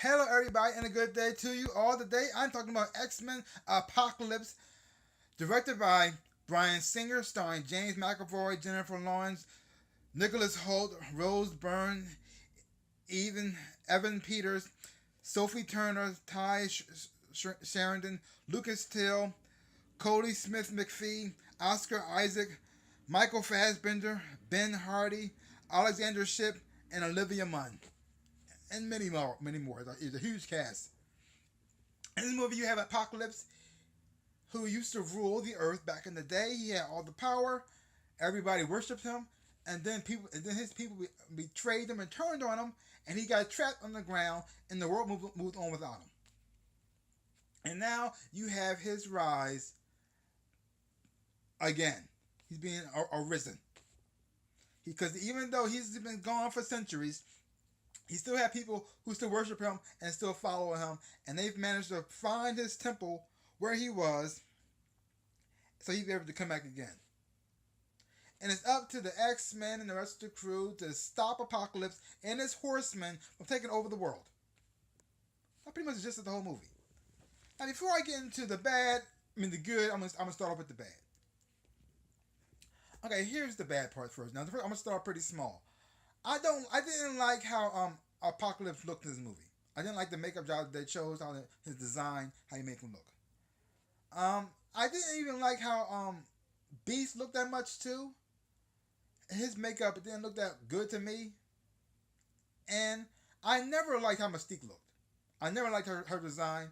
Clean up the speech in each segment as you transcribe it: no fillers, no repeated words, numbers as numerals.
Hello, everybody, and a good day to you all. Today, I'm talking about X-Men Apocalypse, directed by Bryan Singer, starring James McAvoy, Jennifer Lawrence, Nicholas Hoult, Rose Byrne, Evan Peters, Sophie Turner, Sheridan, Lucas Till, Cody Smith McPhee, Oscar Isaac, Michael Fassbender, Ben Hardy, Alexander Shipp, and Olivia Munn, and many more. Many more. It's a huge cast. In this movie, you have Apocalypse, who used to rule the Earth back in the day. He had all the power. Everybody worshipped him, and then his people betrayed him and turned on him, and he got trapped on the ground, and the world moved on without him. And now you have his rise again. He's being arisen. Because even though he's been gone for centuries, he still had people who still worship him and still follow him, and they've managed to find his temple where he was, so he'd be able to come back again. And it's up to the X-Men and the rest of the crew to stop Apocalypse and his horsemen from taking over the world. That pretty much is just the whole movie. Now, before I get into the bad, the good, I'm gonna start off with the bad. Okay, here's the bad part first. Now, I'm gonna start pretty small. I didn't like how Apocalypse looked in this movie. I didn't like the makeup job they chose, his design, how you make him look. I didn't even like how Beast looked that much too. His makeup, it didn't look that good to me. And I never liked how Mystique looked. I never liked her design.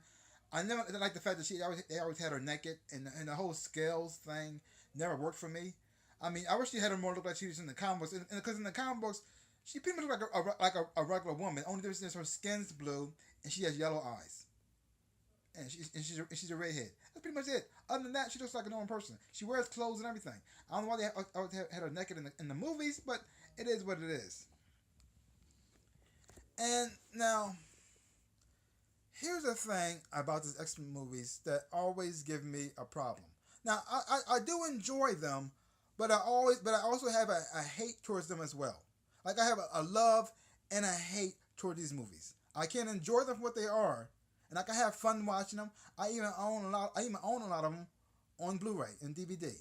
I never liked the fact that they always had her naked, and the whole scales thing never worked for me. I mean, I wish she had her more look like she was in the comic books, because in the comic books, she pretty much looks like a regular woman. Only difference is her skin's blue and she has yellow eyes, and she's a redhead. That's pretty much it. Other than that, she looks like a normal person. She wears clothes and everything. I don't know why they always had her naked in the movies, but it is what it is. And now, here's the thing about these X-Men movies that always give me a problem. Now, I do enjoy them, but I also have a hate towards them as well. Like, I have a love and a hate toward these movies. I can enjoy them for what they are, and I can have fun watching them. I even own a lot of them on Blu-ray and DVD,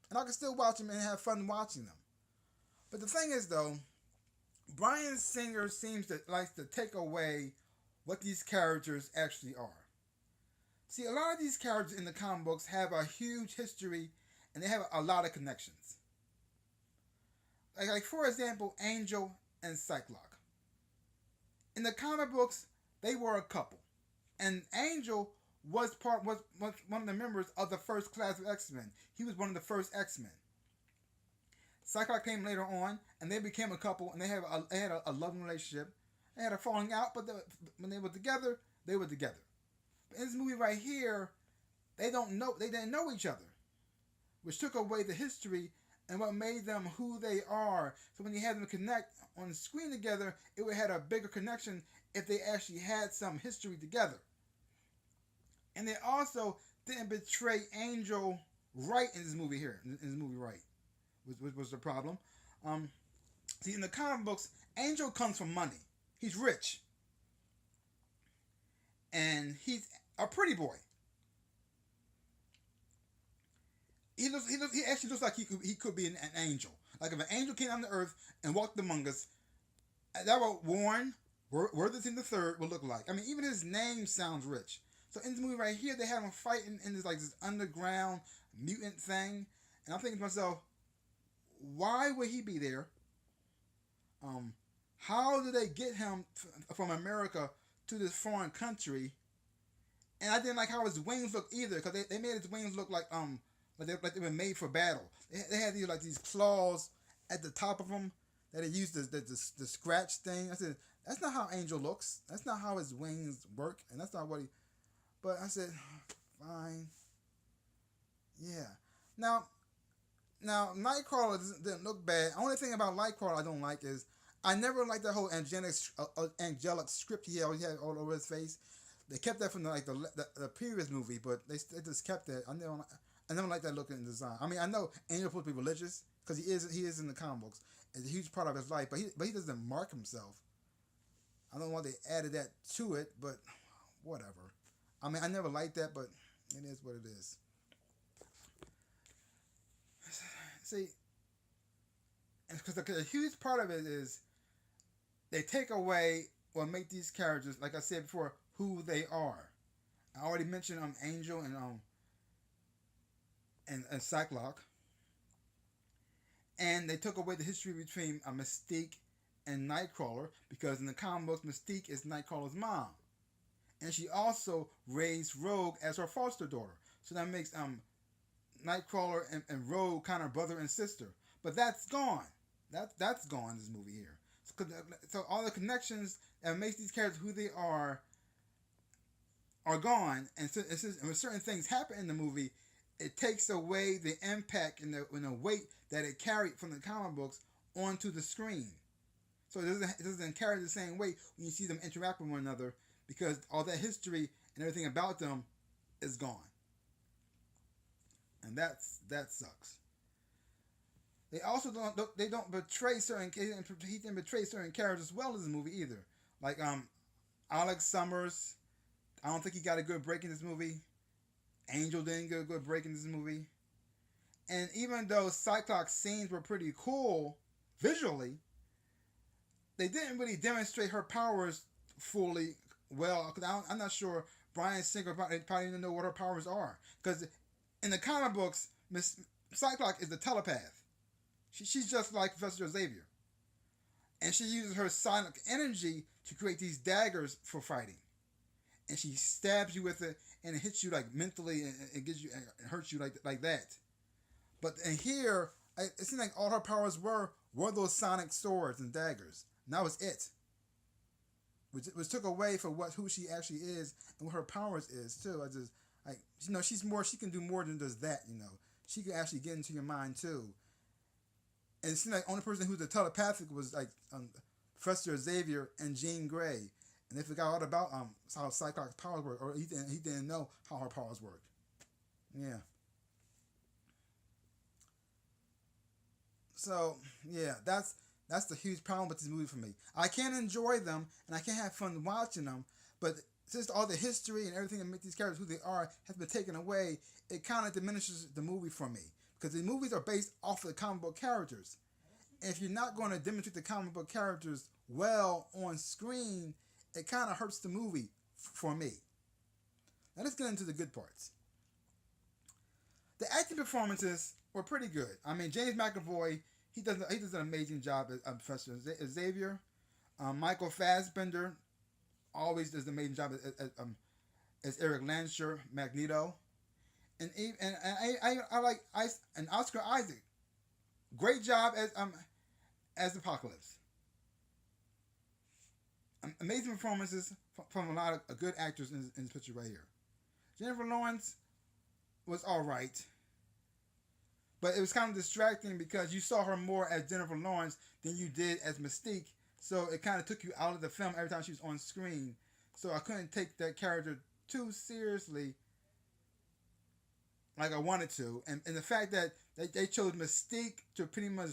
and I can still watch them and have fun watching them. But the thing is, though, Bryan Singer seems to like to take away what these characters actually are. See, a lot of these characters in the comic books have a huge history, and they have a lot of connections. Like for example, Angel and Cyclops. In the comic books, they were a couple, and Angel was one of the members of the first class of X-Men. He was one of the first X-Men. Cyclops came later on, and they became a couple, and they had a loving relationship. They had a falling out, but when they were together, they were together. But in this movie right here, they didn't know each other, which took away the history and what made them who they are. So when you had them connect on the screen together, it would have had a bigger connection if they actually had some history together. And they also didn't betray Angel right in this movie here. In this movie right, which was the problem. See, in the comic books, Angel comes from money. He's rich, and he's a pretty boy. He actually looks like he could be an angel. Like if an angel came on the earth and walked among us, that what Warren Worthington III would look like. I mean, even his name sounds rich. So in this movie right here, they have him fighting in this underground mutant thing, and I'm thinking to myself, why would he be there? How did they get him from America to this foreign country? And I didn't like how his wings look either, because they made his wings look like they were made for battle. They had these claws at the top of them that they used the scratch thing. I said, that's not how Angel looks. That's not how his wings work, and that's not what he. But I said, fine, yeah. Now Nightcrawler didn't look bad. Only thing about Nightcrawler I don't like is I never liked that whole angelic script he always had all over his face. They kept that from the previous movie, but they just kept that. I never liked that look in design. I mean, I know Angel's supposed to be religious because he is in the comic books. It's a huge part of his life, but he doesn't mark himself. I don't why they added that to it, but whatever. I mean, I never liked that, but it is what it is. See, because a huge part of it is they take away or make these characters, like I said before, who they are. I already mentioned Angel and Cyclops, and they took away the history between Mystique and Nightcrawler because in the comic books, Mystique is Nightcrawler's mom, and she also raised Rogue as her foster daughter. So that makes Nightcrawler and Rogue kind of brother and sister. But that's gone. That's gone in this movie here. So all the connections that makes these characters who they are gone, and so when certain things happen in the movie, it takes away the impact and the weight that it carried from the comic books onto the screen. So it doesn't carry the same weight when you see them interact with one another because all that history and everything about them is gone, and that sucks. They also don't betray certain he didn't betray certain characters as well as this movie either. Like Alex Summers, I don't think he got a good break in this movie. Angel didn't get a good break in this movie. And even though Cyclops scenes were pretty cool visually, they didn't really demonstrate her powers fully well. Because I'm not sure Bryan Singer probably didn't know what her powers are. Because in the comic books, Miss Cyclops is the telepath. She's just like Professor Xavier. And she uses her sonic energy to create these daggers for fighting. And she stabs you with it, and it hits you like mentally, and it gives you, and hurts you like that. But in here, it seemed like all her powers were those sonic swords and daggers. And that was it. Which took away from who she actually is and what her powers is too. I just she can do more than just that. She can actually get into your mind too. And it seemed like the only person who's the telepathic was like Professor Xavier and Jean Grey. And they forgot all about how Cyclops' powers work, or he didn't know how her powers work. Yeah. So yeah, that's the huge problem with this movie for me. I can't enjoy them and I can't have fun watching them, but since all the history and everything that makes these characters who they are has been taken away, it kind of diminishes the movie for me because the movies are based off of the comic book characters. And if you're not going to demonstrate the comic book characters well on screen, it kind of hurts the movie for me. Now let's get into the good parts. The acting performances were pretty good. I mean, James McAvoy, he does an amazing job as Professor Xavier. Michael Fassbender always does an amazing job as Eric Lancer, Magneto. And I like Oscar Isaac. Great job as Apocalypse. Amazing performances from a lot of good actors in this picture right here. Jennifer Lawrence was alright, but it was kind of distracting because you saw her more as Jennifer Lawrence than you did as Mystique, so it kind of took you out of the film every time she was on screen. So I couldn't take that character too seriously like I wanted to, and the fact that they chose Mystique to pretty much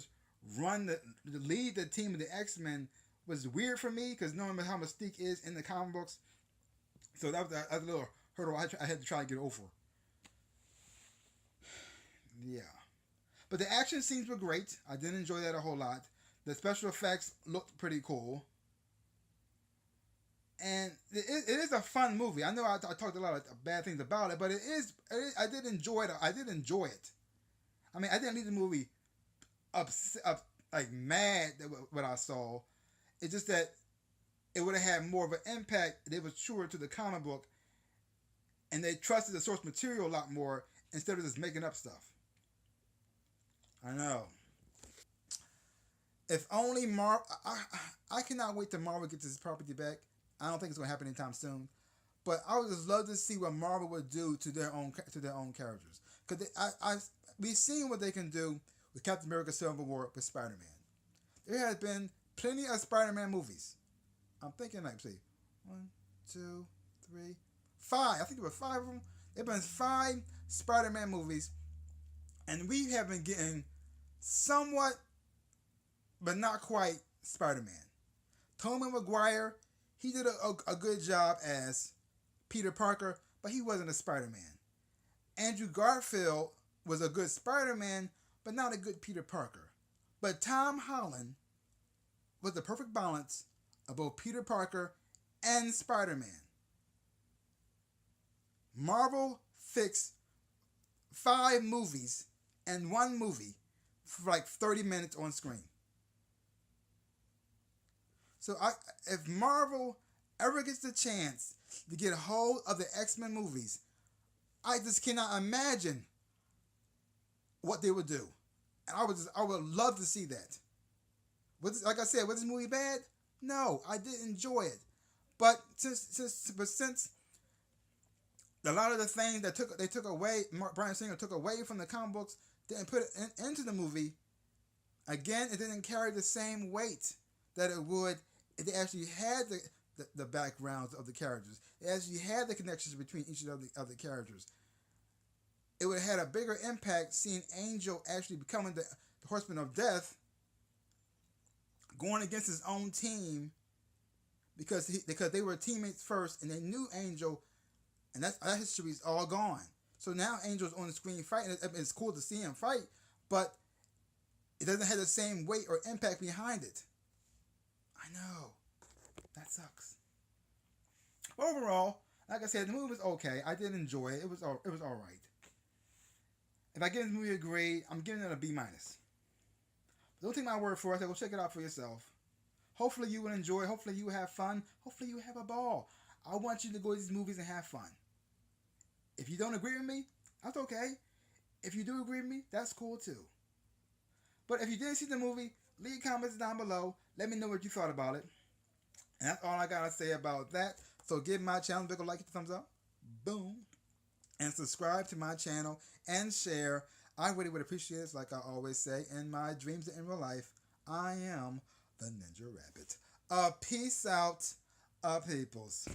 lead the team of the X-Men was weird for me because knowing how Mystique is in the comic books, so that was a little hurdle I had to try to get over. Yeah, but the action scenes were great. I did enjoy that a whole lot. The special effects looked pretty cool, and it is a fun movie. I know I talked a lot of bad things about it, but I did enjoy it. I did enjoy it. I mean, I didn't leave the movie up like mad at what I saw. It's just that it would have had more of an impact if it was truer to the comic book and they trusted the source material a lot more instead of just making up stuff. I know. If only Marvel... I cannot wait till Marvel gets this property back. I don't think it's going to happen anytime soon. But I would just love to see what Marvel would do to their own characters. Because we've seen what they can do with Captain America Civil War with Spider-Man. There has been plenty of Spider-Man movies. I'm thinking like, see, 1, 2, 3, 5. I think there were 5 of them. There have been 5 Spider-Man movies. And we have been getting somewhat, but not quite, Spider-Man. Tobey Maguire, He did a good job as Peter Parker, but he wasn't a Spider-Man. Andrew Garfield was a good Spider-Man, but not a good Peter Parker. But Tom Holland was the perfect balance of both Peter Parker and Spider-Man. Marvel fixed 5 movies and 1 movie for like 30 minutes on screen. So if Marvel ever gets the chance to get a hold of the X-Men movies, I just cannot imagine what they would do. And I would love to see that. Like I said, was this movie bad? No, I did enjoy it. But since a lot of the things that they took away, Bryan Singer took away from the comic books, didn't put it into the movie. Again, it didn't carry the same weight that it would if they actually had the backgrounds of the characters. They actually had the connections between each of the characters. It would have had a bigger impact seeing Angel actually becoming the Horseman of Death, going against his own team because they were teammates first and they knew Angel, and that history is all gone. So now Angel's on the screen fighting. It's cool to see him fight, but it doesn't have the same weight or impact behind it. I know. That sucks. Overall, like I said, the movie was okay. I did enjoy it. It was all right. If I give this movie a grade, I'm giving it a B-. Don't take my word for it. So go check it out for yourself. Hopefully you will enjoy. Hopefully you will have fun. Hopefully you will have a ball. I want you to go to these movies and have fun. If you don't agree with me, that's okay. If you do agree with me, that's cool too. But if you didn't see the movie, leave comments down below. Let me know what you thought about it. And that's all I got to say about that. So give my channel a big like, hit the thumbs up. Boom. And subscribe to my channel and share. I really would appreciate it. Like I always say, in my dreams and in real life, I am the Ninja Rabbit. Peace out, peoples.